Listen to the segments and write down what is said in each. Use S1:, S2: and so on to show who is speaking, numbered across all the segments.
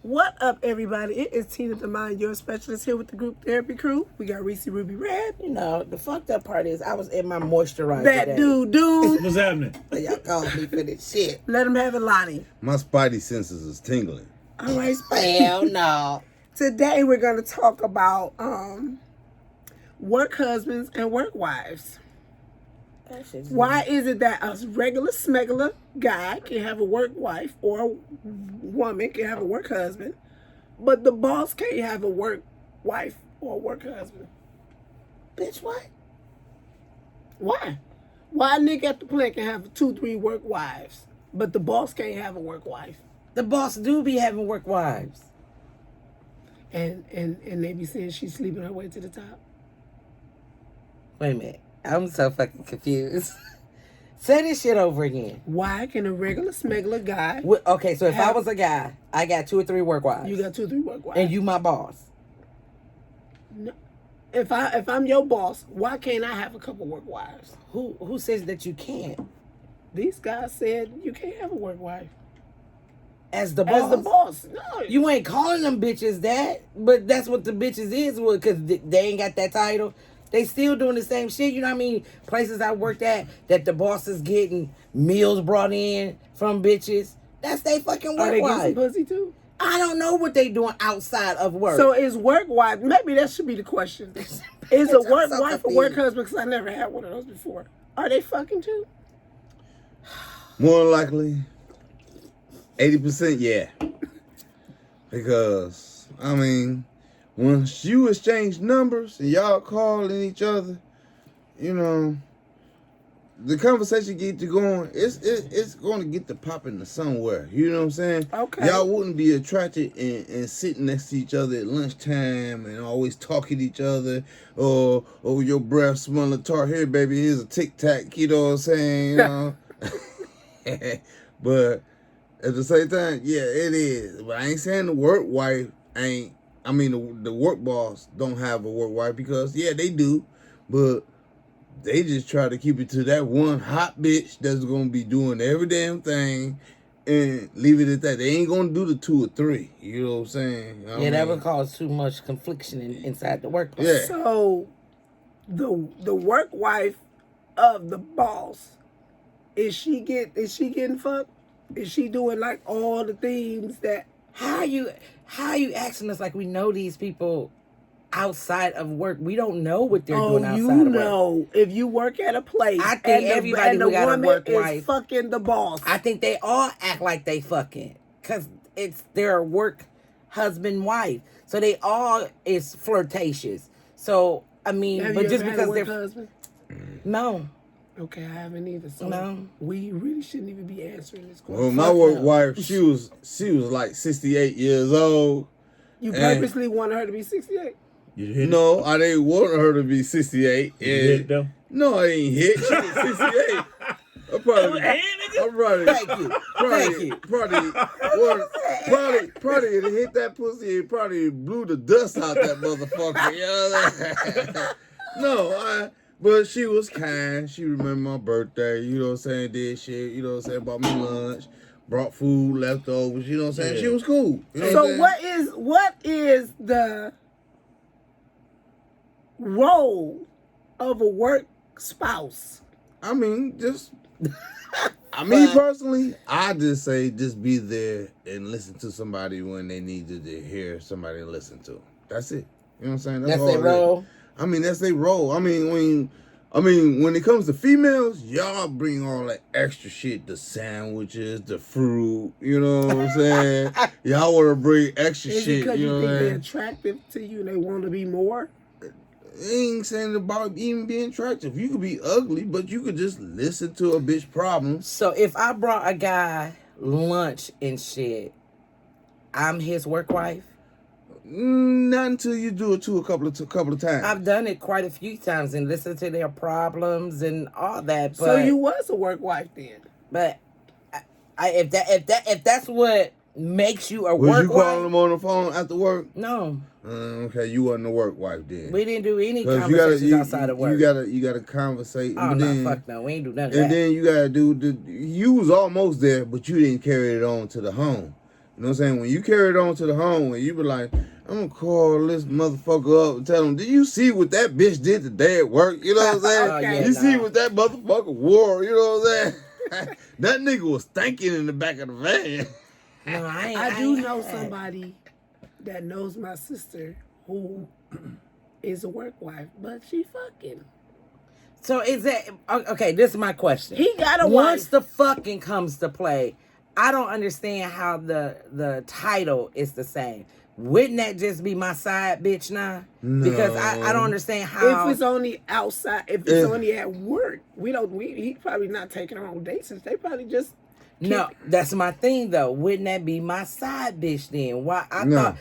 S1: What up, everybody? It is Tina the Mind, your specialist here with the group therapy crew. We got Reese Ruby Red.
S2: You know, the fucked up part is I was in my moisturizer
S1: That
S2: today.
S1: dude.
S3: What's happening?
S2: Y'all called me for this shit.
S1: Let him have it, Lonnie.
S4: My spidey senses is tingling.
S1: All right,
S2: Hell no.
S1: Today we're going to talk about work husbands and work wives. Why is it that a regular smuggler guy can have a work wife or a woman can have a work husband, but the boss can't have a work wife or a work husband?
S2: Bitch, what?
S1: Why? Why a nigga at the plant can have 2-3 work wives, but the boss can't have a work wife?
S2: The boss do be having work wives.
S1: And they be saying she's sleeping her way to the top.
S2: Wait a minute. I'm so fucking confused. Say this shit over again.
S1: Why can a regular smuggler guy...
S2: Okay, so if I was a guy, I got 2 or 3 work wives.
S1: You got 2-3 work wives.
S2: And you my boss.
S1: No. If I'm your boss, why can't I have a couple work wives?
S2: Who says that you can't?
S1: These guys said you can't have a work wife.
S2: As the boss?
S1: As the boss. No.
S2: You ain't calling them bitches that, but that's what the bitches is, because they ain't got that title. They still doing the same shit. You know what I mean? Places I worked at that the boss is getting meals brought in from bitches. That's they fucking work
S1: Are they
S2: wife.
S1: getting pussy too?
S2: I don't know what they doing outside of work.
S1: So is work wife, maybe that should be the question. Is a work wife a work husband? Because I never had one of those before. Are they fucking too?
S4: More than likely, 80% yeah. Because, I mean, once you exchange numbers and y'all calling each other, you know, the conversation get to going, it's going to get to popping to somewhere. You know what I'm saying?
S1: Okay.
S4: Y'all wouldn't be attracted and sitting next to each other at lunchtime and always talking to each other, or your breath smelling tart. Here, baby, here's a Tic Tac. You know what I'm saying? You know? But at the same time, yeah, it is. But I ain't saying the work wife ain't. I mean, the work boss don't have a work wife, because yeah, they do, but they just try to keep it to that one hot bitch that's gonna be doing every damn thing and leave it at that. They ain't gonna do the 2 or 3. You know what I'm saying?
S2: That would cause too much confliction inside the workplace.
S4: Yeah.
S1: So the work wife of the boss, is she getting fucked? Is she doing like all the things that...
S2: How are you asking us like we know these people outside of work? We don't know what they're doing outside of work.
S1: You know, if you work at a place,
S2: I think everybody who got a work wife
S1: is fucking the boss.
S2: I think they all act like they fucking, because it's their work husband wife. So they all is flirtatious. So I mean,
S1: Have
S2: but
S1: you
S2: just
S1: ever had a
S2: because
S1: work husband?
S2: No.
S1: Okay, I haven't either. So
S2: No.
S1: We really shouldn't even be answering this question.
S4: Well, my work wife, she was like 68 years old.
S1: You purposely wanted her to be 68?
S3: You hit
S4: No, I didn't want her to be 68.
S3: it? You hit it though?
S4: No, I ain't hit. She was 68. I probably,
S3: Hey, nigga.
S2: Thank you.
S4: probably if it hit that pussy, it probably blew the dust out that motherfucker. You know? No, but she was kind. She remembered my birthday, you know what I'm saying, did shit, you know what I'm saying, bought me lunch, brought food, leftovers, you know what I'm saying?
S3: Yeah.
S4: She was cool. You know
S1: So
S4: what I'm saying?
S1: what is the role of a work spouse?
S4: I mean, just... personally, I just say just be there and listen to somebody when they need to hear somebody to listen to. That's it. You know what I'm saying?
S2: That's
S4: all
S2: their
S4: it is.
S2: role.
S4: I mean, that's their role. I mean, when it comes to females, y'all bring all that extra shit, the sandwiches, the fruit, you know what I'm saying? Y'all want to bring extra
S1: Is it
S4: shit,
S1: because
S4: you
S1: you
S4: know
S1: think
S4: what
S1: they're
S4: I'm
S1: attractive to you and they want to be more?
S4: I ain't saying about even being attractive. You could be ugly, but you could just listen to a bitch problem.
S2: So if I brought a guy lunch and shit, I'm his work wife?
S4: Not until you do it to a couple of times.
S2: I've done it quite a few times and listened to their problems and all that. But,
S1: So you was a work wife then?
S2: But if that's what makes you a
S4: Was
S2: work
S4: you calling
S2: wife,
S4: them on the phone after work?
S2: no,
S4: Okay, you wasn't a work wife then.
S2: we didn't do any
S4: 'Cause
S2: conversations outside of work.
S4: You gotta conversate.
S2: Oh
S4: but
S2: no,
S4: then,
S2: fuck no, we ain't do none of
S4: and
S2: that.
S4: then you gotta do you was almost there, but you didn't carry it on to the home. You know what I'm saying? When you carry it on to the home, and you be like, I'm gonna call this motherfucker up and tell him, did you see what that bitch did today at work? You know what I'm saying?
S1: Okay.
S4: You see what that motherfucker wore? You know what I'm saying? That nigga was stinking in the back of the van.
S2: No,
S1: I do know somebody that knows my sister who is a work wife, but she fucking.
S2: So is that okay? This is my question.
S1: He got a
S2: Once
S1: wife.
S2: the fucking comes to play, I don't understand how the title is the same. Wouldn't that just be my side bitch now?
S4: No.
S2: Because I don't understand how.
S1: If it's only outside, if it's only at work, he probably not taking her on dates. They probably just.
S2: No, that's my thing though. Wouldn't that be my side bitch then? Why I
S4: No.
S2: thought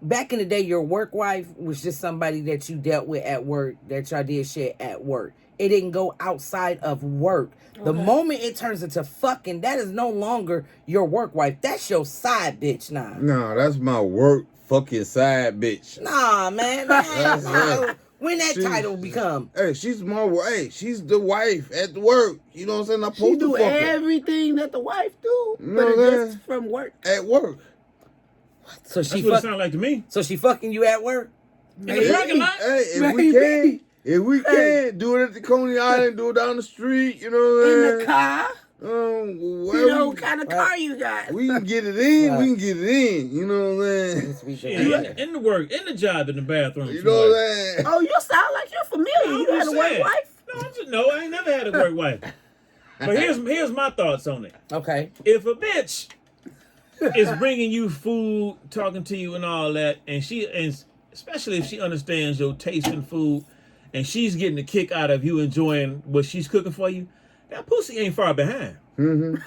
S2: back in the day your work wife was just somebody that you dealt with at work, that y'all did shit at work. It didn't go outside of work. The moment it turns into fucking, that is no longer your work wife. That's your side bitch now.
S4: No, that's my work fucking side bitch.
S2: Nah, man.
S4: That's
S2: Nah.
S4: it.
S2: When that
S4: She-
S2: title become.
S4: Hey, she's my wife. She's the wife at the work. You know what I'm saying? I'm
S1: She
S4: supposed
S1: do
S4: to fuck her
S1: everything that the wife do,
S4: No,
S1: but it's
S4: man.
S1: just from work.
S4: at work.
S2: So
S3: That's
S2: she
S3: what it
S2: fuck,
S3: sounds like to me.
S2: so she fucking you at work?
S3: In the parking lot?
S4: Hey, if
S1: Maybe.
S4: we can, do it at the Coney Island, do it down the street. You know what
S1: In
S4: I'm
S1: the
S4: saying?
S1: car,
S4: Where
S1: you know,
S4: we,
S1: what kind of car you got.
S4: we can get it in.
S2: Right.
S4: We can get it in. You know what I'm saying?
S2: This week
S3: Shit, in the work, in the job, in the bathroom.
S4: You know what I'm saying?
S1: Oh, you sound like you're familiar. You had a work wife.
S3: No, I ain't never had a work wife. But here's my thoughts on it.
S2: Okay.
S3: If a bitch is bringing you food, talking to you and all that, and especially if she understands your taste in food, and she's getting a kick out of you enjoying what she's cooking for you, that pussy ain't far behind.
S2: Damn.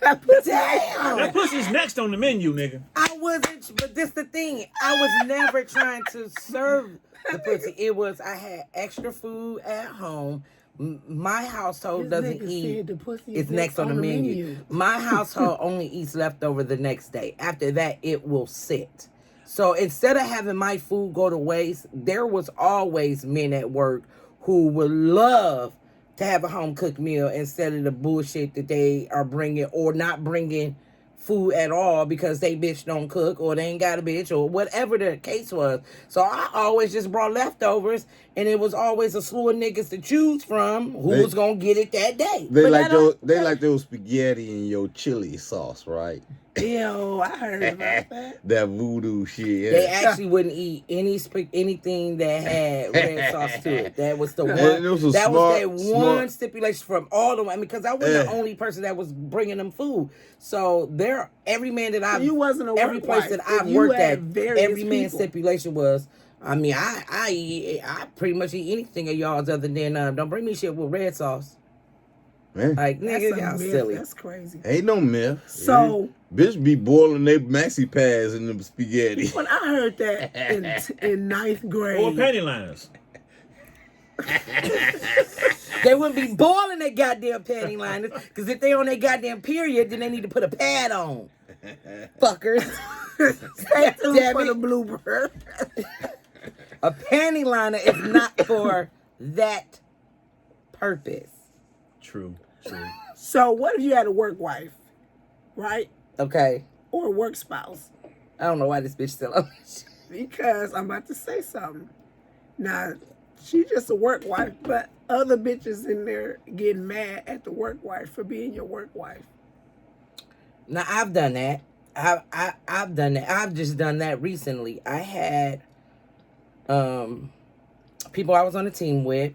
S3: That pussy's next on the menu, nigga.
S2: I wasn't, but this the thing. I was never trying to serve the pussy. It was I had extra food at home. My household doesn't eat.
S1: The pussy
S2: It's next on the menu. My household only eats leftover the next day. After that, it will sit. So instead of having my food go to waste, there was always men at work who would love to have a home cooked meal instead of the bullshit that they are bringing or not bringing food at all because they bitch don't cook or they ain't got a bitch or whatever the case was. So I always just brought leftovers and it was always a slew of niggas to choose from who was gonna get it that day.
S4: They
S1: But
S4: like
S1: that don't-
S4: they like those spaghetti and your chili sauce, right?
S1: Ew, I heard about that.
S4: That voodoo shit.
S2: They
S4: Yeah.
S2: actually wouldn't eat anything that had red sauce to it. That was the one.
S4: Well, it was a
S2: that was their
S4: smart-
S2: one stipulation from all of them. I mean, because I wasn't the
S4: Yeah.
S2: only person that was bringing them food. So every man that I've
S1: You wasn't a work
S2: every place
S1: wife.
S2: that
S1: If
S2: I've
S1: you
S2: worked
S1: had
S2: at,
S1: various
S2: every man's
S1: people.
S2: stipulation was. I mean, I pretty much eat anything of y'all's other than don't bring me shit with red sauce.
S4: Man,
S2: Like
S1: That's
S2: nigga,
S1: a
S2: y'all
S1: myth.
S2: silly.
S1: That's crazy.
S4: ain't no myth.
S1: So-
S4: bitch be boiling they maxi pads in the spaghetti.
S1: When I heard that in ninth
S3: Or
S1: grade,
S3: panty liners.
S2: They wouldn't be boiling their goddamn panty liners because if they on their goddamn period, then they need to put a pad on. Fuckers.
S1: stay tuned
S2: Damn
S1: for
S2: it.
S1: the blooper.
S2: A panty liner is not for that purpose.
S3: True.
S1: So what if you had a work wife, right?
S2: Okay.
S1: Or a work spouse?
S2: I don't know why this bitch still on this shit.
S1: Because I'm about to say something. Now, she's just a work wife, but other bitches in there getting mad at the work wife for being your work wife.
S2: Now I've done that. I've done that. I've just done that recently. I had people I was on a team with,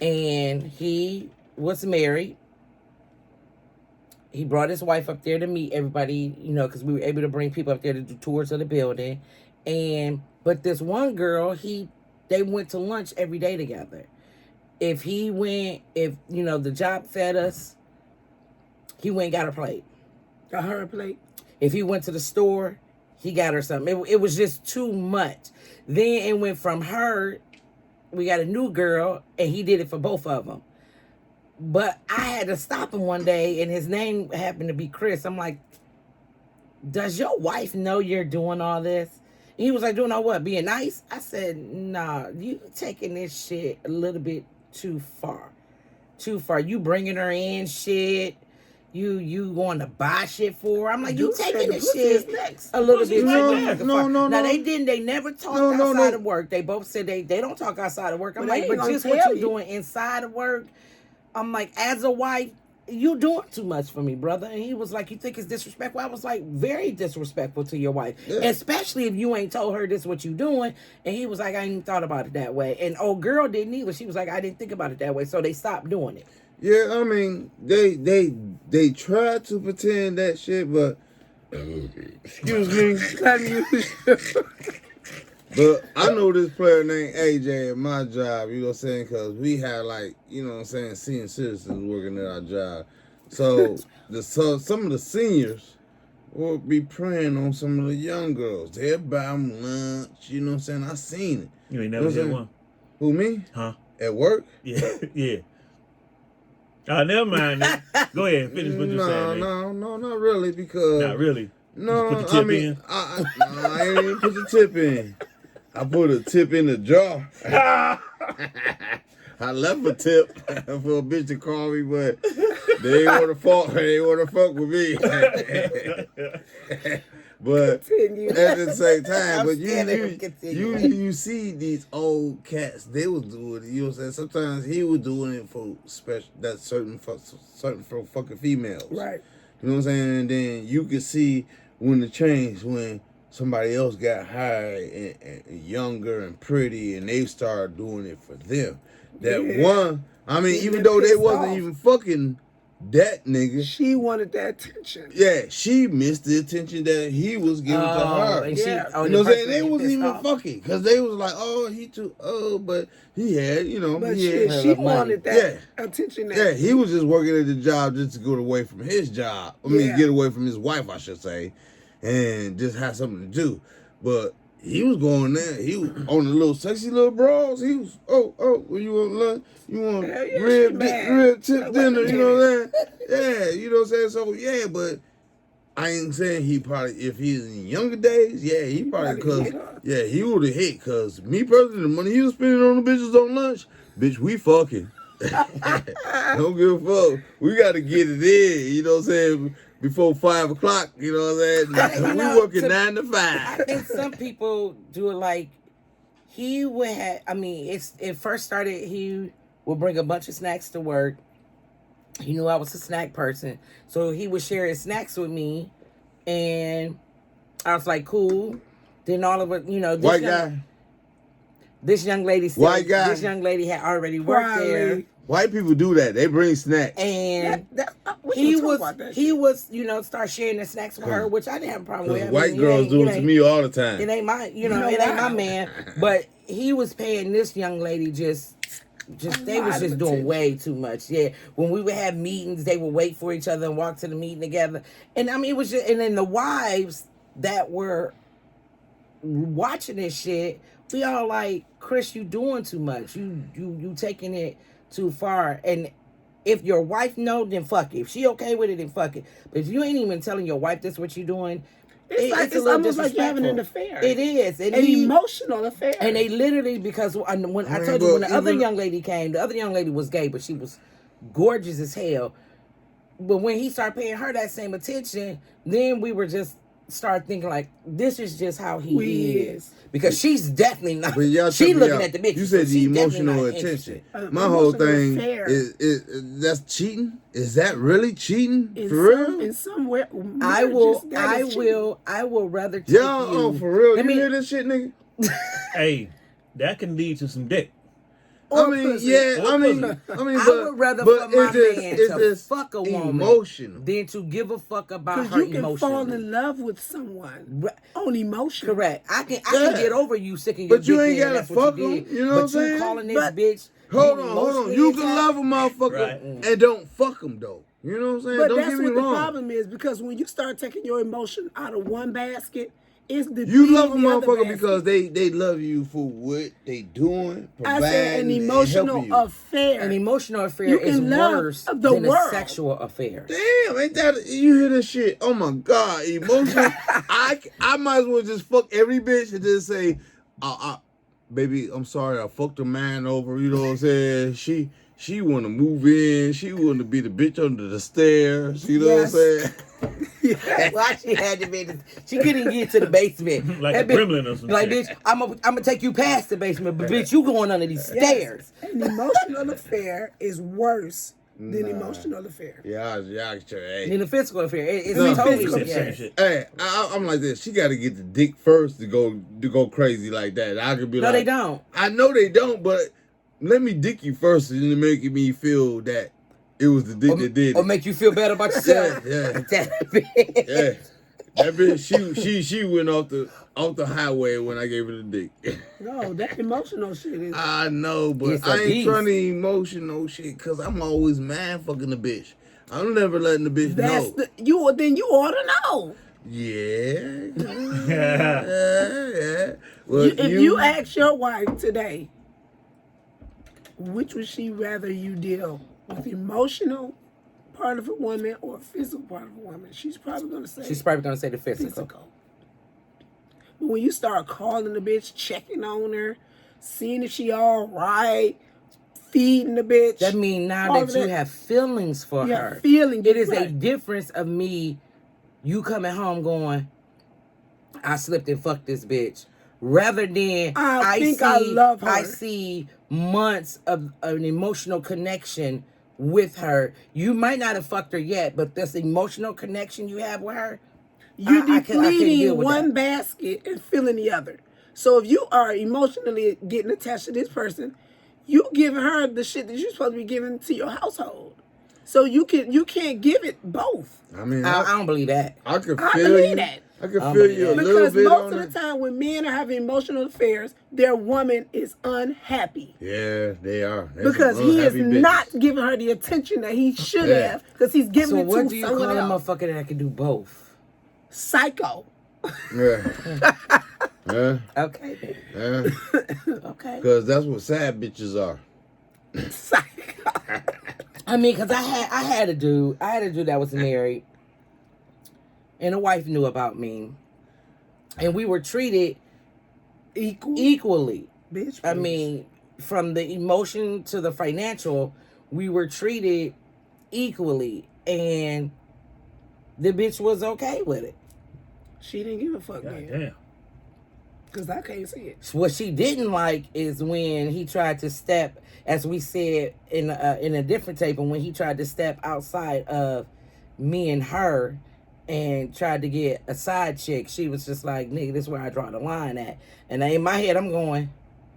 S2: and he was married. He brought his wife up there to meet everybody, you know, because we were able to bring people up there to do tours of the building. But this one girl, they went to lunch every day together. If the job fed us, he went and got her plate.
S1: Got her a plate.
S2: If he went to the store, he got her something. It was just too much. Then it went from her, we got a new girl, and he did it for both of them. But I had to stop him one day, and his name happened to be Chris. I'm like, does your wife know you're doing all this? And he was like, doing all what? Being nice? I said, nah, you taking this shit a little bit too far. Too far. You bringing her in shit. you going to buy shit for her. I'm like, you
S1: Dude said
S2: taking
S1: the
S2: this
S1: pussy
S2: shit
S1: is next.
S2: a little bit
S3: No,
S2: too far.
S4: no.
S2: Now they didn't. They never talked outside of work. They both said they don't talk outside of work. I'm
S1: But they
S2: like,
S1: ain't
S2: but
S1: gonna
S2: just what
S1: tell
S2: you
S1: you.
S2: doing inside of work. I'm like, as a wife, you doing too much for me, brother. And he was like, you think it's disrespectful? I was like, very disrespectful to your wife, especially if you ain't told her this what you doing. And he was like, I ain't even thought about it that way. And old girl didn't either. She was like, I didn't think about it that way. So they stopped doing it.
S4: Yeah, I mean, they try to pretend that shit, but excuse me.
S1: Let me use you.
S4: But I know this player named AJ at my job, you know what I'm saying? Because we had, like, you know what I'm saying, senior citizens working at our job. So, some of the seniors will be preying on some of the young girls. They'll buy them lunch, you know what I'm saying? I seen it.
S3: You ain't
S4: You know
S3: never
S4: what I'm
S3: did
S4: saying?
S3: one.
S4: Who, me?
S3: Huh?
S4: At work?
S3: Yeah. Yeah. Never mind. Nigga. Go ahead. Finish what you saying.
S4: No, not really, because...
S3: Not really.
S4: No,
S3: You just put the tip
S4: I mean,
S3: in?
S4: I ain't even put the tip in. I put a tip in the jar. I left a tip for a bitch to call me, but they ain't wanna fuck with me. But
S1: Continue.
S4: at the same time,
S2: I'm
S4: but
S2: scared they would continue.
S4: you see these old cats, they was doing it, you know what I'm saying? Sometimes he was doing it for certain for fucking females.
S1: Right.
S4: You know what I'm saying? And then you could see when the change when somebody else got hired and younger and pretty, and they started doing it for them. That one, I mean,
S1: Getting
S4: even
S1: them
S4: though they
S1: pissed
S4: wasn't
S1: off.
S4: even fucking that nigga,
S1: She wanted that attention.
S4: yeah, she missed the attention that he was giving to her.
S2: And
S1: Yeah.
S4: You know what I'm saying? They wasn't even fucking, because they was like, oh, he too old, but he had, you know,
S1: But
S4: he
S1: shit,
S4: had
S1: she
S2: enough money.
S1: wanted that attention. That
S4: yeah, he was just working at the job just to get away from his job. I mean,
S1: Yeah.
S4: get away from his wife, I should say, and just have something to do. But he was going there. He was on the little sexy little bras. He was, when you want lunch, you want
S1: Hell yeah, she
S4: rib
S1: mad.
S4: tip dinner, you know what I'm saying? Yeah, you know what I'm saying? So, yeah, but I ain't saying he probably, if he's in younger days, yeah, he probably,
S1: probably
S4: because,
S1: hit her.
S4: yeah, he would have hit, because me personally, the money he was spending on the bitches on lunch, bitch, we fucking. Don't give a fuck. We got to get it in, you know what I'm saying, before 5 o'clock, you know what I'm saying?
S2: You
S4: We
S2: know,
S4: working 9 to 5.
S2: I think some people do it like he would have. I mean, it first started. He would bring a bunch of snacks to work. He knew I was a snack person, so he would share his snacks with me, and I was like, cool. Then all of it, you know,
S4: White guy.
S2: This young lady said,
S4: White guy.
S2: this young lady had already worked there,
S1: Probably.
S4: White people do that. They bring snacks.
S2: and
S1: we
S2: he
S1: can talk
S2: was
S1: about that
S2: he
S1: shit.
S2: was start sharing the snacks with her, which I didn't have a problem with. I
S4: Because
S2: mean,
S4: white girls do it to me all the
S2: It
S4: time.
S2: ain't my,
S1: You know
S2: it ain't my
S1: why?
S2: man. But he was paying this young lady just they was
S1: lot
S2: just
S1: of
S2: doing
S1: attention.
S2: way too much. Yeah, when we would have meetings, they would wait for each other and walk to the meeting together. And I mean, it was just, and then the wives that were watching this shit, we all like, Chris, you doing too much. You taking it too far. And if your wife know, then fuck it. If she okay with it, then fuck it. But if you ain't even telling your wife this what you doing,
S1: It's
S2: a little
S1: almost like you're having an
S2: disrespectful.
S1: affair.
S2: It is. And
S1: An
S2: he-
S1: emotional affair.
S2: and they literally, because when I
S4: mean,
S2: told you, when
S4: but
S2: the other
S4: even-
S2: young lady came, the other young lady was gay, but she was gorgeous as hell. But when he started paying her that same attention, then we were just start thinking like, this is just how he
S1: We
S2: is. Because she's definitely not.
S4: But y'all
S2: She
S4: took me
S2: looking
S4: out.
S2: at the bitch.
S4: You said
S2: so
S4: the
S2: she's definitely
S4: emotional
S2: not
S4: attention.
S2: interested.
S4: My whole
S1: Emotional
S4: thing
S1: affair.
S4: is that's cheating. Is that really cheating
S1: in
S4: for
S1: some,
S4: real?
S1: in somewhere,
S2: I will rather take
S4: Y'all,
S2: you.
S4: for real?
S2: Let
S4: You
S2: me-
S4: hear this shit, nigga?
S3: Hey, that can lead to some dick.
S4: I mean, yeah.
S3: Or
S4: I mean,
S3: pussy.
S4: but
S2: I would rather
S4: but
S2: for my
S4: it's just,
S2: man
S4: it's
S2: to
S4: just
S2: fuck a woman
S4: emotional.
S2: than to give a fuck about
S1: Because
S2: her
S1: you can
S2: emotionally.
S1: fall in love with someone
S2: Right.
S1: on emotion.
S2: Correct. I can
S4: Yeah.
S2: get over you sicking your
S4: But you
S2: dick
S4: ain't
S2: in,
S4: gotta
S2: that's what
S4: fuck
S2: you
S4: 'em,
S2: did.
S4: you know
S2: but
S4: what I'm
S2: you
S4: saying?
S2: calling this
S1: But-
S2: bitch.
S4: Hold
S2: being
S4: on, hold on.
S2: emotionally
S4: You can
S2: attacked?
S4: love a motherfucker
S3: Right.
S4: and don't fuck him though. You know what I'm saying?
S1: But
S4: Don't
S1: that's
S4: get me
S1: what the
S4: wrong.
S1: problem is, because when you start taking your emotion out of one basket, it's the
S4: You love a
S1: the other
S4: motherfucker
S1: basket.
S4: because they love you for what they doing,
S1: I
S4: providing,
S1: said an
S4: and
S1: emotional
S4: helping you.
S1: affair.
S2: An emotional affair
S1: You
S2: is
S1: can love
S2: worse
S1: the
S2: than a
S1: world.
S2: sexual affair.
S4: Damn, ain't that you hear this shit? Oh my god, emotion. I might as well just fuck every bitch and just say, baby, I'm sorry, I fucked a man over. You know what I'm saying? she want to move in. She want to be the bitch under the stairs. You know
S1: Yes.
S4: what I'm saying?
S2: Why she had to be? She couldn't get to the basement.
S3: Like
S2: That
S3: a
S2: bitch-
S3: gremlin or something.
S2: Like, bitch, I'm gonna take you past the basement, but bitch, you going under these stairs.
S1: An emotional affair is worse than emotional affair.
S4: Yeah, sure. Hey,
S2: In the physical affair, it's
S4: No.
S2: totally
S3: Same
S2: yeah.
S3: shit.
S4: hey, I'm like this. She got to get the dick first to go crazy like that. I could be
S2: No,
S4: like,
S2: they don't.
S4: I know they don't, but let me dick you first, and then making me feel that it was the dick that did
S2: Or
S4: it.
S2: make you feel better about yourself.
S4: Yeah.
S2: That bitch.
S4: Yeah, that bitch, she went off the highway when I gave her the dick.
S1: No, that emotional shit is.
S4: I know, but
S2: It's a
S4: I ain't
S2: beast.
S4: trying to emotional shit because I'm always mad fucking the bitch. I'm never letting the bitch
S1: That's
S4: know.
S1: you ought to know.
S4: Yeah.
S3: Yeah.
S4: Well,
S1: If you ask your wife today, which would she rather you deal with, emotional part of a woman or physical part of a woman? She's probably gonna say
S2: She's probably gonna say the physical.
S1: physical. But when you start calling the bitch, checking on her, seeing if she all right, feeding the bitch,
S2: That means now
S1: all
S2: that
S1: of
S2: you have feelings for
S1: you
S2: her.
S1: have feeling.
S2: It is a
S1: right.
S2: difference of me, you coming home going, I slipped and fucked this bitch. Rather than
S1: I think I love her.
S2: I see months of an emotional connection with her. You might not have fucked her yet, but this emotional connection you have with her,
S1: You're
S2: I couldn't deal
S1: depleting
S2: with
S1: one
S2: that.
S1: basket and filling the other. So if you are emotionally getting attached to this person, you giving her the shit that you're supposed to be giving to your household. So you can't give it both.
S4: I mean,
S2: I don't believe that.
S4: I could
S1: I
S4: feel
S1: believe
S4: you.
S1: that.
S4: I could
S2: I
S4: feel
S2: believe
S4: you a
S2: that.
S4: little
S1: Because
S4: bit
S1: most
S4: on
S1: of
S4: it.
S1: the time when men are having emotional affairs, their woman is unhappy.
S4: Yeah, they are. That's
S1: Because
S4: some
S1: he is
S4: unhappy bitches.
S1: not giving her the attention that he should
S4: Yeah.
S1: have. Because he's giving
S2: So
S1: it
S2: what
S1: to
S2: do you call
S1: someone
S2: a
S1: else.
S2: motherfucker that can do both?
S1: Psycho.
S4: Yeah. Yeah.
S2: Okay.
S4: Yeah.
S1: Okay.
S4: Because that's what sad bitches are.
S1: Psycho.
S2: I mean, cause I had a dude that was married, and the wife knew about me, and we were treated equally.
S1: Bitch,
S2: I
S1: please.
S2: mean, from the emotion to the financial, we were treated equally, and the bitch was okay with it.
S1: She didn't give a fuck,
S3: God
S1: man.
S3: damn.
S1: Because I can't see it.
S2: What she didn't like is when he tried to step, as we said in a different tape, and when he tried to step outside of me and her and tried to get a side chick. She was just like, nigga, this is where I draw the line at. And in my head, I'm going,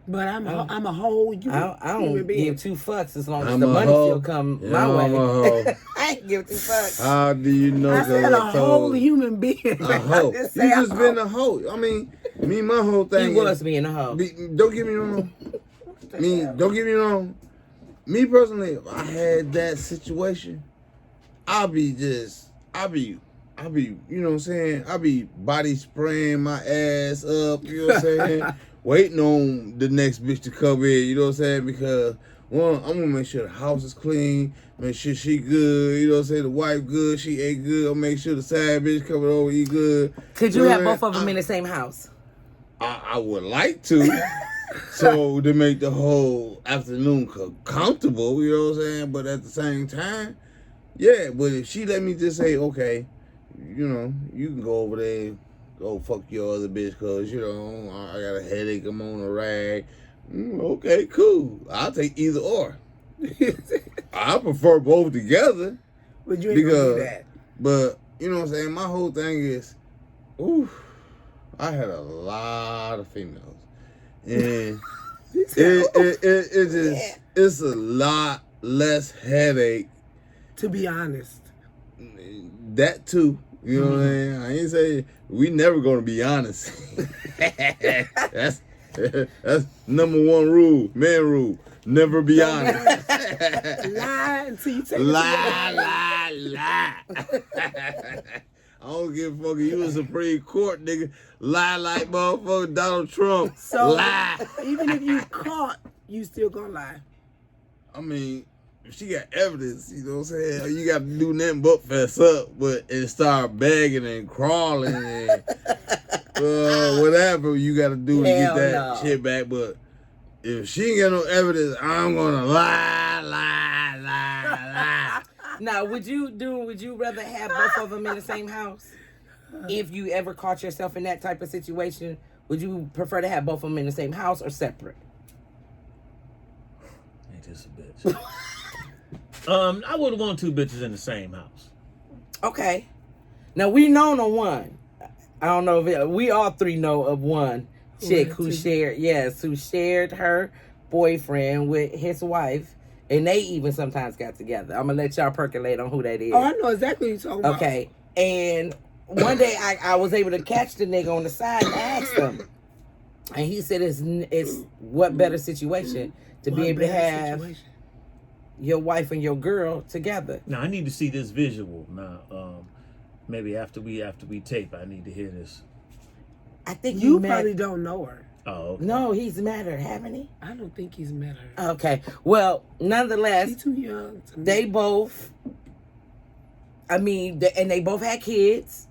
S1: But I'm a whole human,
S2: I
S1: human
S2: don't
S1: being.
S2: give two fucks as long as
S4: I'm
S2: the
S4: a
S2: money
S4: hoe.
S2: still come
S4: Yeah,
S2: my
S4: I'm
S2: way.
S4: a hoe.
S2: I ain't give two fucks.
S4: How do you know?
S1: I
S4: 'Cause
S1: said a
S4: I
S1: whole
S4: told-
S1: human being.
S4: A hoe. You
S1: Just say a
S4: just
S1: hoe.
S4: been a hoe. I mean, me, my whole thing
S2: He was being a hoe.
S4: Don't get me wrong. Don't get me wrong. Me personally, if I had that situation, I'll be, you know what I'm saying? I'll be body spraying my ass up, you know what I'm saying? Waiting on the next bitch to come in, you know what I'm saying? Because, one, I'm gonna make sure the house is clean, make sure she good, you know what I'm saying? The wife good, she ate good, I'll make sure the side bitch coming over eat good.
S2: Could you
S4: know
S2: have
S4: what
S2: both of them
S4: I-
S2: in the same house?
S4: I would like to. So to make the whole afternoon comfortable, you know what I'm saying? But at the same time, yeah, but if she let me just say, okay, you know, you can go over there and go fuck your other bitch because, you know, I got a headache, I'm on a rag. Okay, cool. I'll take either or. I prefer both together.
S1: But you ain't gonna do
S4: Because,
S1: that.
S4: but, you know what I'm saying? My whole thing is, I had a lot of females. And it's a lot less headache.
S1: To be honest.
S4: That too. You know what I'm saying? I ain't say we never gonna be honest. that's number one rule, man rule. Never be honest.
S1: Lie until you take it.
S4: Lie. I don't give a fuck if you a Supreme Court nigga. Lie like motherfucker Donald Trump.
S1: So
S4: Lie.
S1: even if you caught, you still gonna lie.
S4: I mean, if she got evidence, you know what I'm saying? You got to do nothing but fess up, and start begging and crawling and whatever you got to do to get
S2: Hell
S4: that
S2: no.
S4: shit back. But if she ain't got no evidence, I'm gonna lie.
S2: la. Now, would you rather have both of them in the same house? If you ever caught yourself in that type of situation, would you prefer to have both of them in the same house or separate?
S3: Ain't this a bitch? I wouldn't want two bitches in the same house.
S2: Okay. Now, we know on one. I don't know if we all three know of one chick who shared her boyfriend with his wife, and they even sometimes got together. I'm gonna let y'all percolate on who that is.
S1: Oh, I know exactly what you're talking about.
S2: Okay, and one day I was able to catch the nigga on the side and asked him, and he said it's what better situation to be able to have your wife and your girl together.
S3: Now I need to see this visual. Now, maybe after we tape, I need to hear this.
S2: I think
S1: You probably don't know her.
S3: Oh, okay.
S2: No, he's met her, haven't he?
S1: I don't think he's met her.
S2: Okay. Well, nonetheless,
S1: She's too young to me.
S2: they both. I mean, and they both had kids.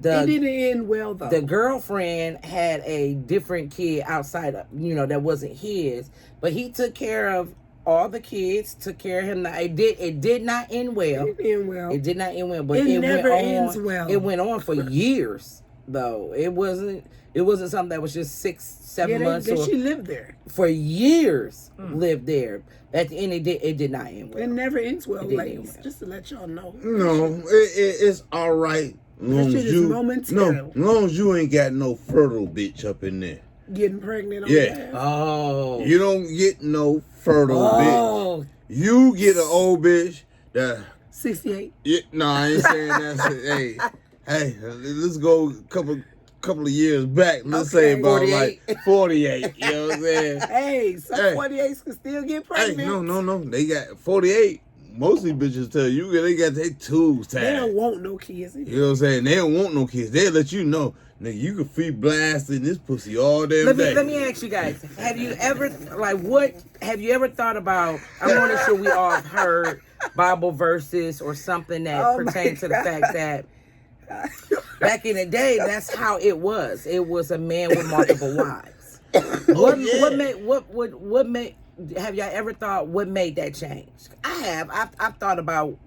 S1: It didn't end well though.
S2: The girlfriend had a different kid outside of, that wasn't his, but he took care of all the kids, took care of him. It did not end well.
S1: It didn't end well.
S2: It did not end well, but
S1: It never
S2: went
S1: ends
S2: on,
S1: well.
S2: It went on for years, though. It wasn't something that was just 6-7 months.
S1: She lived there.
S2: For years, lived there. At the end, it did not end well.
S1: It never ends well,
S2: It didn't
S1: ladies.
S2: end well.
S1: Just to let y'all know.
S4: No, it's all right. Long
S1: shit
S4: as
S1: is
S4: you,
S1: momentary.
S4: long as you ain't got no fertile bitch up in there.
S1: Getting pregnant on
S4: Yeah.
S1: that.
S2: Oh.
S4: You don't get no fertile bitch.
S2: Oh.
S4: You get an old bitch that.
S1: 68.
S4: No, I ain't saying that. Hey, let's go a couple of years back. Let's say about
S2: 48.
S4: like 48. You know what I'm saying?
S1: Hey, some
S4: Hey.
S1: 48s can still get
S4: Hey,
S1: pregnant.
S4: no. They got 48. Mostly bitches tell you they got their tubes tied.
S1: They don't want no kids.
S4: You know what I'm saying? They don't want no kids. They'll let you know, nigga, you can free blast in this pussy all damn day.
S2: Let me ask you guys: have you ever thought about? I'm not sure we all have heard Bible verses or something that
S1: Oh my
S2: pertains to the fact that back in the day, that's how it was. It was a man with multiple wives. What made? Have y'all ever thought what made that change? I have. I've thought about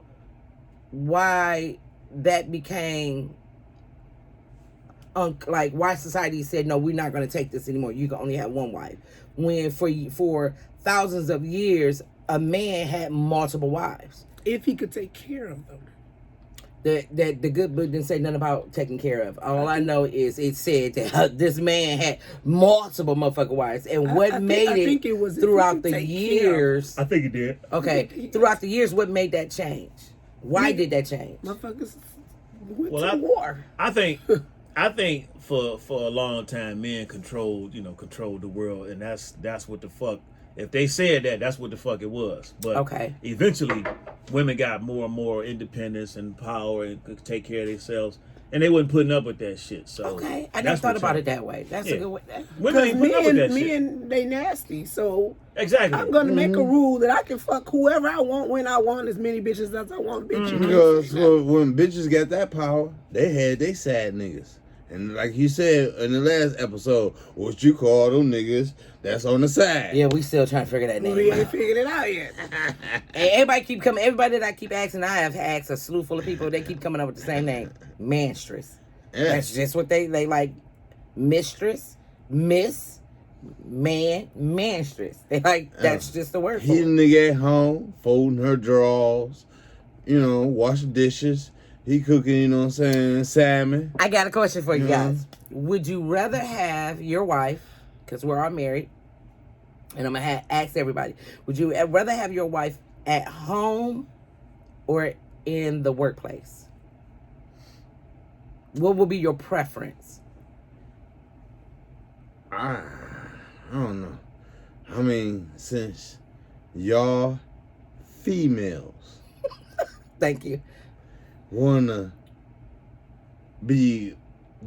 S2: why that became why society said no, we're not going to take this anymore. You can only have one wife. When for thousands of years, a man had multiple wives.
S1: If he could take care of them.
S2: The good book didn't say nothing about taking care of. All I know is it said that this man had multiple motherfucking wives, and
S1: I
S2: what
S1: think
S2: made
S1: it was if
S2: throughout
S1: he could
S2: the
S1: take care of
S2: years.
S3: I think it did.
S2: Okay, throughout the years, what made that change? Why did that change?
S1: Motherfuckers went
S3: Well,
S1: to war.
S3: I think for a long time men controlled the world, and that's what the fuck. If they said that, that's what the fuck it was. But
S2: Okay.
S3: eventually, women got more and more independence and power and could take care of themselves, and they wasn't putting up with that shit. So
S2: Okay, I never
S3: that's
S2: thought
S3: what
S2: about
S3: changed.
S2: it that way. That's a good way.
S3: Women ain't putting up with that shit.
S1: Men, they nasty. So
S3: Exactly.
S1: I'm gonna make a rule that I can fuck whoever I want when I want, as many bitches as I want. Bitch, you can't
S4: Because
S1: say that.
S4: when bitches got that power, they had they sad niggas. And like you said in the last episode, what you call them niggas that's on the side.
S2: Yeah, we still trying to figure that name
S1: We ain't
S2: out.
S1: figured it out yet.
S2: And everybody that I keep asking, I have asked a slew full of people, they keep coming up with the same name. Manstress.
S4: Yeah.
S2: That's just what they like. Mistress, miss, man, manstress. They like, that's just the word for
S4: He the
S2: it.
S4: nigga at home, folding her drawers, washing dishes. He cooking, you know what I'm saying, salmon.
S2: I got a question for you
S4: Yeah.
S2: guys. Would you rather have your wife, because we're all married, and I'm going to ask everybody, would you rather have your wife at home or in the workplace? What would be your preference?
S4: I don't know. I mean, since y'all females
S2: Thank you.
S4: wanna be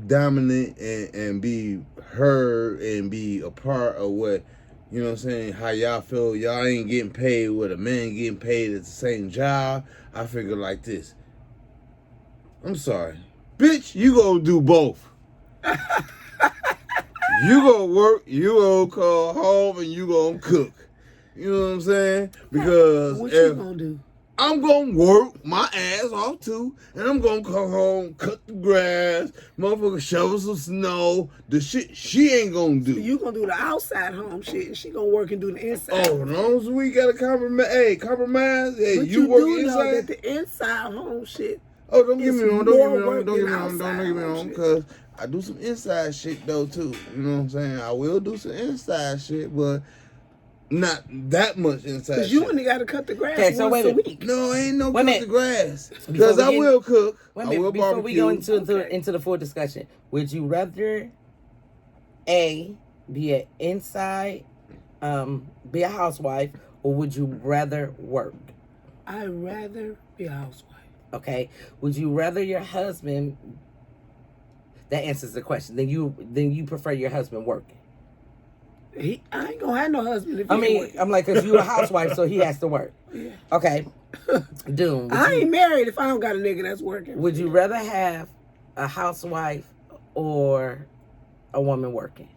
S4: dominant and be heard and be a part of what, you know what I'm saying, how y'all feel y'all ain't getting paid what a man getting paid at the same job, I figure like this. I'm sorry. Bitch, you gonna do both. You gonna work, you gonna call home, and you gonna cook. You know what I'm saying? Because
S1: What you
S4: if
S1: gonna do?
S4: I'm gonna work my ass off too, and I'm gonna come home, cut the grass, motherfucker shovel some snow. The shit she ain't gonna do.
S1: You gonna do the outside home shit, and she gonna work and do the inside.
S4: Oh, as long as we gotta compromise. Hey, compromise. Hey,
S1: But
S4: you work
S1: do know
S4: inside.
S1: that the inside home shit.
S4: Oh, don't get me
S1: It's
S4: wrong. Don't get me
S1: more
S4: wrong.
S1: work
S4: Don't get
S1: than
S4: me wrong. Don't
S1: outside
S4: get me
S1: home
S4: wrong.
S1: shit.
S4: Cause I do some inside shit though too. You know what I'm saying? I will do some inside shit, but not that much inside.
S1: Cause you
S4: shit.
S1: only gotta cut the grass
S2: Okay, so
S1: once
S2: wait
S1: a
S2: a minute.
S1: week.
S4: No, ain't no
S2: Wait a
S4: cut
S2: minute.
S4: the grass.
S2: Before
S4: Because
S2: we
S4: I
S2: get-
S4: will cook.
S2: Wait a
S4: I
S2: minute,
S4: will
S2: before
S4: barbecue.
S2: we go into
S1: Okay.
S2: the full discussion, would you rather be an inside, be a housewife, or would you rather work?
S1: I'd rather be a housewife.
S2: Okay, would you rather your husband? That answers the question. Then you prefer your husband working.
S1: I ain't gonna have no husband if he
S2: I
S1: ain't
S2: mean,
S1: working.
S2: I'm like, cause you a housewife, so he has to work.
S1: Yeah.
S2: Okay, Doom.
S1: I ain't married if I don't got a nigga that's working.
S2: Would you rather have a housewife or a woman working?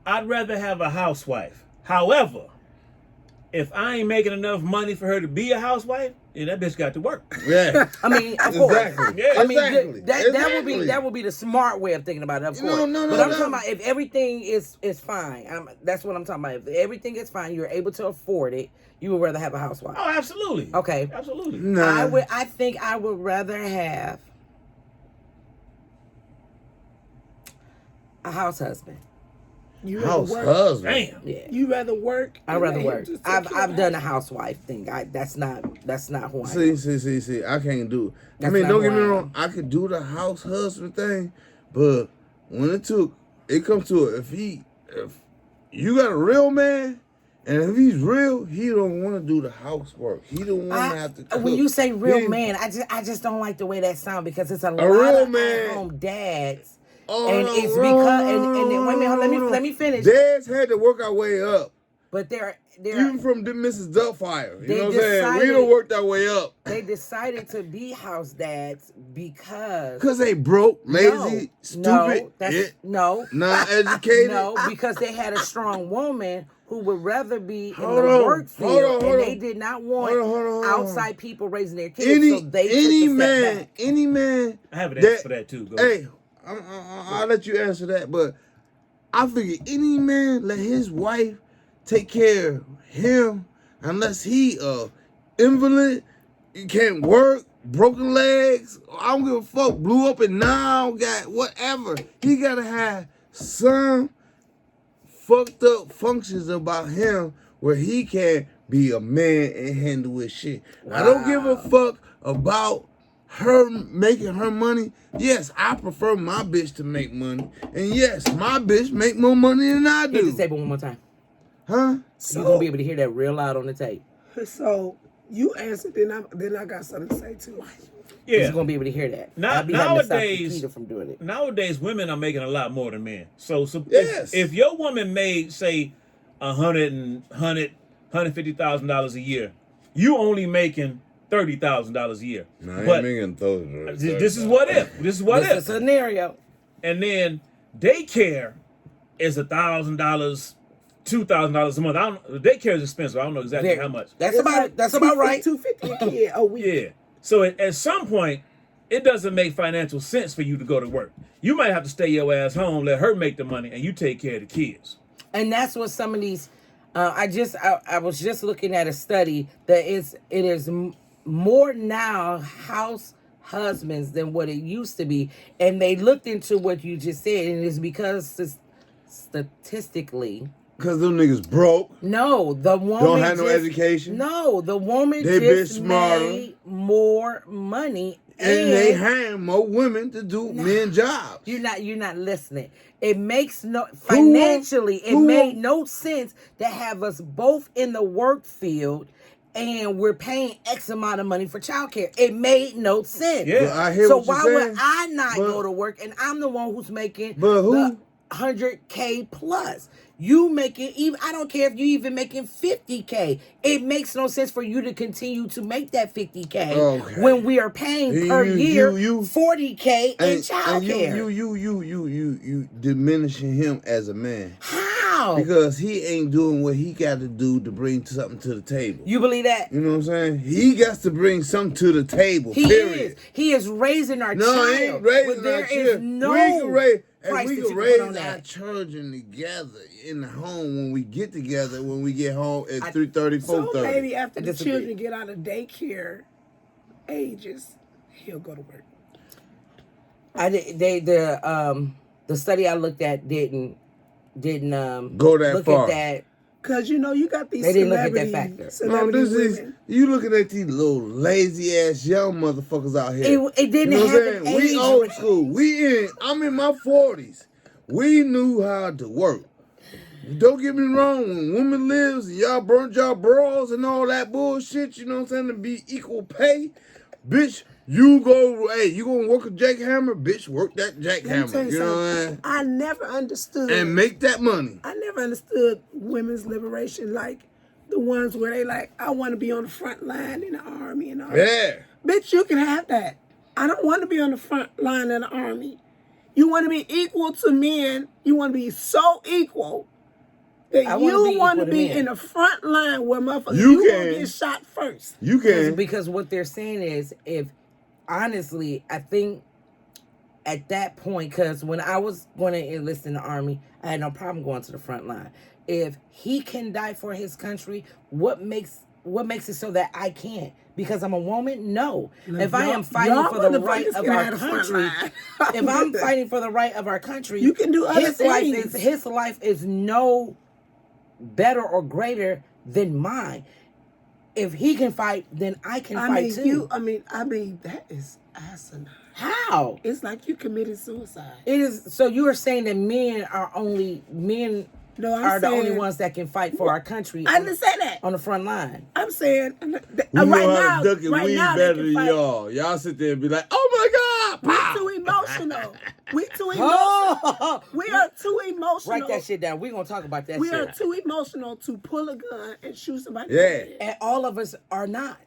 S3: I'd rather have a housewife. However, if I ain't making enough money for her to be a housewife, then that bitch got to work.
S4: Yeah.
S2: I mean, of course.
S4: Exactly.
S3: Yeah.
S2: I mean,
S4: Exactly.
S2: that would be the smart way of thinking about it, of course.
S4: No,
S2: but I'm
S4: no.
S2: talking about if everything is fine. That's what I'm talking about. If everything is fine, you're able to afford it. You would rather have a housewife.
S3: Oh, absolutely.
S2: Okay.
S3: Absolutely.
S4: Nah.
S2: I think I would rather have a house husband.
S1: You rather
S4: House
S1: work.
S4: husband.
S3: Damn.
S2: Yeah.
S1: You rather work.
S2: I'd
S1: and
S2: rather
S1: let him
S2: work.
S1: just take care
S2: I've
S1: of
S2: done
S1: the
S2: a housewife thing. That's not who I am.
S4: See. I can't do. I
S2: That's
S4: mean,
S2: not
S4: don't get
S2: who
S4: me
S2: I am.
S4: wrong. I could do the house husband thing, but when it comes to it, if you got a real man, and if he's real, he don't want to do the housework. He don't want to have to cook.
S2: When you say real
S4: He-
S2: man, I just don't like the way that sounds because it's a lot
S4: real
S2: of
S4: man.
S2: at-home dads.
S4: Oh,
S2: And
S4: no,
S2: it's
S4: no,
S2: because
S4: no,
S2: and then, wait a minute,
S4: no, no.
S2: let me finish.
S4: Dads had to work our way up,
S2: But they're
S4: even from the Mrs. Doubtfire. You
S2: They
S4: know what I'm saying? We
S2: decided-
S4: done worked our way up.
S2: they decided to be house dads because
S4: Cause they broke, lazy, stupid,
S2: no,
S4: not educated.
S2: no, because they had a strong woman who would rather be in
S4: Hold
S2: the
S4: on,
S2: work
S4: hold
S2: field,
S4: on,
S2: and they
S4: on.
S2: did not want
S4: Hold on.
S2: outside people raising their kids, so they took
S4: Any
S2: a step
S4: man,
S2: back.
S4: any man.
S3: I have an answer for that too. Go ahead.
S4: Hey, I'll let you answer that, but I figure any man let his wife take care of him unless he invalid, he can't work, broken legs. I don't give a fuck. Blew up and now got whatever. He gotta have some fucked up functions about him where he can be a man and handle his shit. I don't give a fuck about her making her money. Yes, I prefer my bitch to make money. And yes, my bitch make more money than I
S2: Hit the
S4: do.
S2: table one more time.
S4: Huh?
S2: You're gonna be able to hear that real loud on the tape.
S1: So you answered, then I got something to say too.
S2: You're
S3: Yeah.
S2: gonna be able to hear that.
S3: Now-
S2: I'll be having to stop
S3: nowadays-
S2: Peter from doing it.
S3: Nowadays, women are making a lot more than men. So
S4: Yes.
S3: if your woman made say $150,000 a year, you only making $30,000 a year. But this is what if. This is what
S2: This is a
S3: if.
S2: scenario.
S3: And then daycare is $1,000, $2,000 a month. Daycare is expensive. I don't know exactly how much.
S2: That's about right.
S1: $250 a kid a week.
S3: Yeah. So at some point, it doesn't make financial sense for you to go to work. You might have to stay your ass home, let her make the money, and you take care of the kids.
S2: And that's what some of these. I was just looking at a study that it is more now house husbands than what it used to be, and they looked into what you just said, and it's because statistically.
S4: Cause them niggas broke.
S2: No, the woman
S4: Don't have no education.
S2: No, the woman
S4: They
S2: just
S4: been smarter.
S2: made more money,
S4: And they hire more women to do men jobs.
S2: You're not listening. It makes financially. It made no sense to have us both in the work field, and we're paying X amount of money for childcare. It made no sense.
S3: Yeah.
S4: But I hear
S2: So
S4: what you're
S2: why
S4: saying.
S2: would I not
S4: But-
S2: go to work and I'm the one who's making
S4: But who?
S2: the 100K plus? You making even I don't care if you even making 50K. It makes no sense for you to continue to make that 50K
S4: Okay.
S2: when we are paying per year 40K in
S4: And
S2: childcare.
S4: you diminishing him as a man.
S2: How? How?
S4: Because he ain't doing what he got to do to bring something to the table.
S2: You believe that?
S4: You know what I'm saying? He got to bring something to the table.
S2: He
S4: period.
S2: is. He is raising our
S4: No,
S2: child.
S4: he ain't raising
S2: but there
S4: our
S2: is
S4: children.
S2: no
S4: we can raise,
S2: price
S4: we
S2: that
S4: can
S2: you can
S4: raise
S2: put on
S4: our
S2: that.
S4: children together in the home when we get together, when we get home at 3:30,
S1: So
S4: 4:30.
S1: maybe after
S2: I
S1: the
S2: disagree.
S1: children get out of daycare ages, he'll go to work.
S2: The study I looked at didn't
S4: Go that
S2: look
S4: far.
S2: at that.
S1: Cause you know you got these
S2: They didn't look at that
S1: celebrity,
S2: factor.
S4: No,
S1: celebrity
S4: this is
S1: women.
S4: you looking at these little lazy ass young motherfuckers out here.
S2: It didn't
S4: you know
S2: have
S4: what I'm
S2: an
S4: saying? We
S2: age
S4: old
S2: range.
S4: school. I'm in my 40s. We knew how to work. Don't get me wrong, when women lives and y'all burnt y'all bras and all that bullshit, you know what I'm saying, to be equal pay, bitch, you gonna work a jackhammer, bitch, work that
S1: Let me tell
S4: jackhammer,
S1: you
S4: you know what I'm
S1: something.
S4: saying?
S1: I never understood.
S4: And make that money.
S1: I never understood women's liberation like the ones where they like, I want to be on the front line in the army and all that.
S4: Yeah.
S1: Bitch, you can have that. I don't want to be on the front line in the army. You want to be equal to men. You want to be so equal that
S2: I wanna be
S1: you want to
S2: equal to
S1: be
S2: men.
S1: in the front line where motherfuckers
S4: You
S1: you gonna
S4: can.
S1: get shot first.
S4: You can.
S2: Because what they're saying is, if honestly, I think at that point, because when I was going to enlist in the army, I had no problem going to the front line. If he can die for his country, what makes it so that I can't? Because I'm a woman? No. If I am fighting
S1: y'all
S2: for the
S1: motherfuckers
S2: right of
S1: can
S2: our
S1: have the front
S2: country,
S1: line.
S2: if I'm fighting for the right of our country,
S1: You can do other
S2: his
S1: things.
S2: life is no better or greater than mine. If he can fight, then I can fight too.
S1: I mean, that is asinine.
S2: How?
S1: It's like you committed suicide.
S2: It is. So you are saying that men are
S1: No, I'm
S2: the only
S1: saying-
S2: ones that can fight for our country
S1: I didn't say that.
S2: on the front line.
S1: I'm saying
S4: We
S1: right
S4: know
S1: now,
S4: how to duck and
S1: right
S4: weave
S1: now they
S4: better
S1: can
S4: than
S1: fight.
S4: y'all. Y'all sit there and be like, oh my God.
S1: We're
S4: pow.
S1: too emotional. We too emotional.
S2: Oh,
S1: We are too emotional.
S2: write that shit down. We're gonna talk about that
S1: We
S2: shit.
S1: are too emotional to pull a gun and shoot somebody.
S4: Yeah.
S1: in the head.
S2: And all of us are not.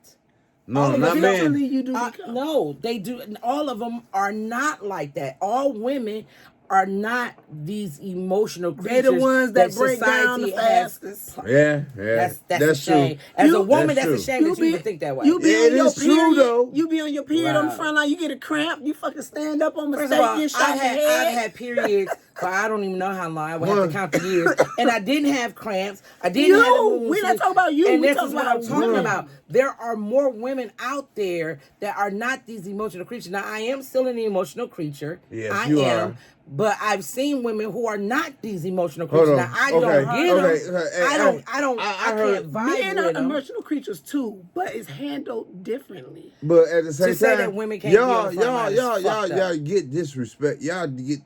S4: No,
S2: all of
S4: not
S2: us
S1: Eventually,
S4: men.
S1: you do become.
S2: No, they do. All of them are not like that. All women are not these emotional creatures.
S1: They're the ones that break down
S2: society
S1: the
S2: has.
S1: fastest.
S4: Yeah.
S2: That's a
S4: true.
S2: shame. As a woman,
S4: That's
S2: that's a
S4: true.
S2: shame that you even think that way.
S1: You be
S4: Yeah,
S1: on
S4: it
S1: your
S4: is true,
S1: period.
S4: though.
S1: You be on your period on the
S2: Wow.
S1: front line. You get a cramp. You fucking stand up on
S2: First
S1: mistake.
S2: of all,
S1: Get shot in the head.
S2: I've had periods for I don't even know how long. I would have to count the years. And I didn't have cramps. I didn't have the mood
S1: We're not
S2: swings.
S1: talking about you.
S2: And
S1: We
S2: this
S1: talking
S2: is what
S1: about
S2: I'm talking
S1: women.
S2: about. There are more women out there that are not these emotional creatures. Now, I am still an emotional creature.
S4: Yes,
S2: I
S4: you
S2: am.
S4: are.
S2: But I've seen women who are not these emotional
S4: Hold
S2: creatures.
S4: on.
S2: Now, I
S4: Okay,
S2: don't get them.
S4: okay.
S2: I can't vibe
S1: Men
S2: with
S1: are
S2: them.
S1: emotional creatures too, but it's handled differently.
S4: But at the same
S2: To say
S4: time,
S2: that women can't be on the front line is fucked up.
S4: y'all get disrespect. Y'all get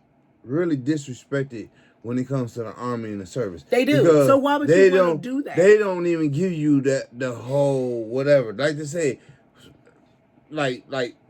S4: really disrespected when it comes to the army and the service.
S2: They do.
S4: Because
S1: So why would
S4: they
S1: you wanna
S4: don't
S1: do that?
S4: They don't even give you the whole whatever. Like they say, like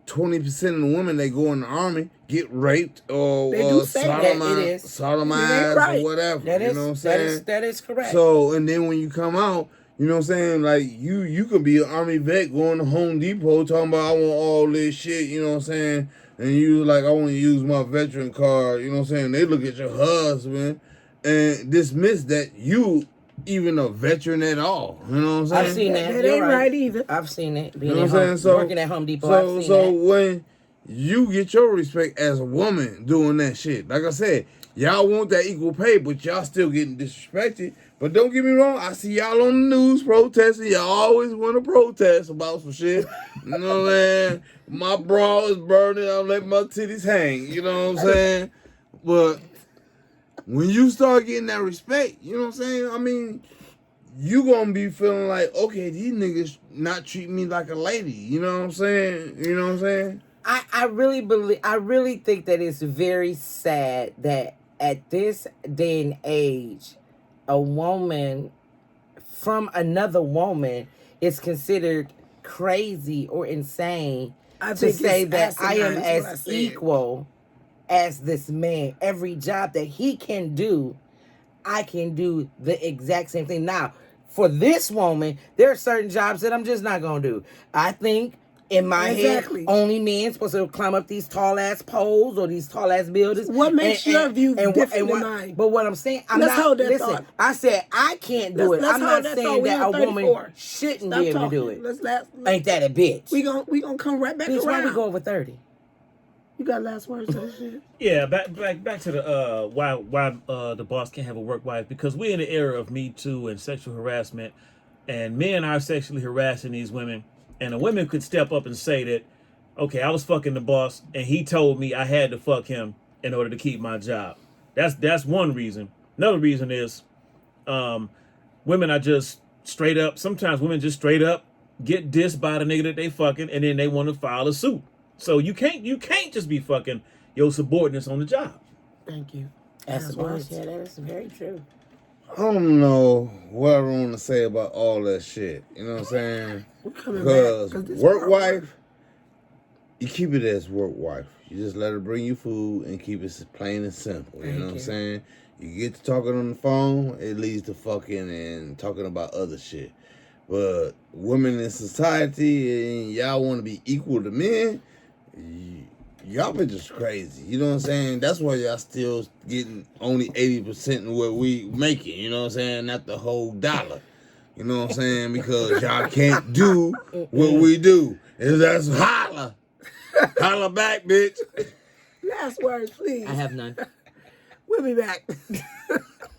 S4: 20% of the women that go in the army get raped or
S1: They do say that.
S2: It
S4: sodomized,
S2: is.
S4: sodomized
S1: right.
S4: or whatever.
S2: That
S4: you know what I'm
S2: is,
S4: saying?
S2: that is correct.
S4: So, and then when you come out, you know what I'm saying? Like, you could be an army vet going to Home Depot talking about, I want all this shit, you know what I'm saying? And you like, I want to use my veteran card, you know what I'm saying? They look at your husband and dismiss that you even a veteran at all. You know what I'm saying?
S2: I've seen that.
S1: That
S2: You're
S1: ain't right either.
S2: I've seen it.
S4: You
S2: Being
S4: know what
S2: at
S4: I'm saying?
S2: home,
S4: So,
S2: working at Home Depot, I've seen
S4: so
S2: that.
S4: when you get your respect as a woman doing that shit, like I said, y'all want that equal pay, but y'all still getting disrespected. But don't get me wrong, I see y'all on the news protesting. Y'all always want to protest about some shit. You know what I'm saying? My bra is burning, I'll let my titties hang. You know what I'm saying? But when you start getting that respect, you know what I'm saying? I mean, you gonna be feeling like, okay, these niggas not treating me like a lady. You know what I'm saying? You know what I'm saying?
S2: I really think that it's very sad that at this day and age, a woman from another woman is considered crazy or insane
S1: I
S2: to
S1: think
S2: say
S1: it's
S2: that I am
S1: asinine, is what I
S2: as
S1: said.
S2: equal as this man. Every job that he can do, I can do the exact same thing. Now, for this woman, there are certain jobs that I'm just not gonna do. I think In my
S1: Exactly.
S2: head, only men supposed to climb up these tall ass poles or these tall ass buildings.
S1: What makes your view different than
S2: what-
S1: mine?
S2: But what I'm saying, I'm
S1: Let's
S2: not.
S1: hold that
S2: Listen,
S1: thought.
S2: I said I can't do it.
S1: Let's
S2: I'm
S1: hold
S2: not
S1: that
S2: saying
S1: thought. We
S2: that a
S1: on
S2: woman
S1: 34.
S2: shouldn't
S1: Stop
S2: be able
S1: talking.
S2: to do it.
S1: Let's
S2: Ain't that a bitch?
S1: we gonna come right back
S2: Bitch, why
S1: around.
S2: we go over 30?
S1: You got last words to this shit?
S3: Yeah, back to the why the boss can't have a work wife, because we're in the era of Me Too and sexual harassment, and men are sexually harassing these women, and a woman could step up and say that, okay, I was fucking the boss and he told me I had to fuck him in order to keep my job. That's one reason. Another reason is women are just straight up, sometimes women just straight up get dissed by the nigga that they fucking, and then they want to file a suit. So you can't just be fucking your subordinates on the job.
S1: Thank you.
S2: That's
S1: Last
S2: the
S1: words.
S2: Yeah, that is very true.
S4: I don't know what I want to say about all that shit. You know what I'm saying?
S1: We're coming
S4: Because
S1: back. This
S4: work
S1: part
S4: wife, you keep it as work wife. You just let her bring you food and keep it plain and simple. You know what I'm saying? You get to talking on the phone, it leads to fucking and talking about other shit. But women in society, and y'all want to be equal to men, y'all bitches crazy. You know what I'm saying? That's why y'all still getting only 80% of what we making. You know what I'm saying? Not the whole dollar. You know what I'm saying? Because y'all can't do what we do. And that's holla. Holla back, bitch.
S1: Last words, please.
S2: I have none.
S1: We'll be back.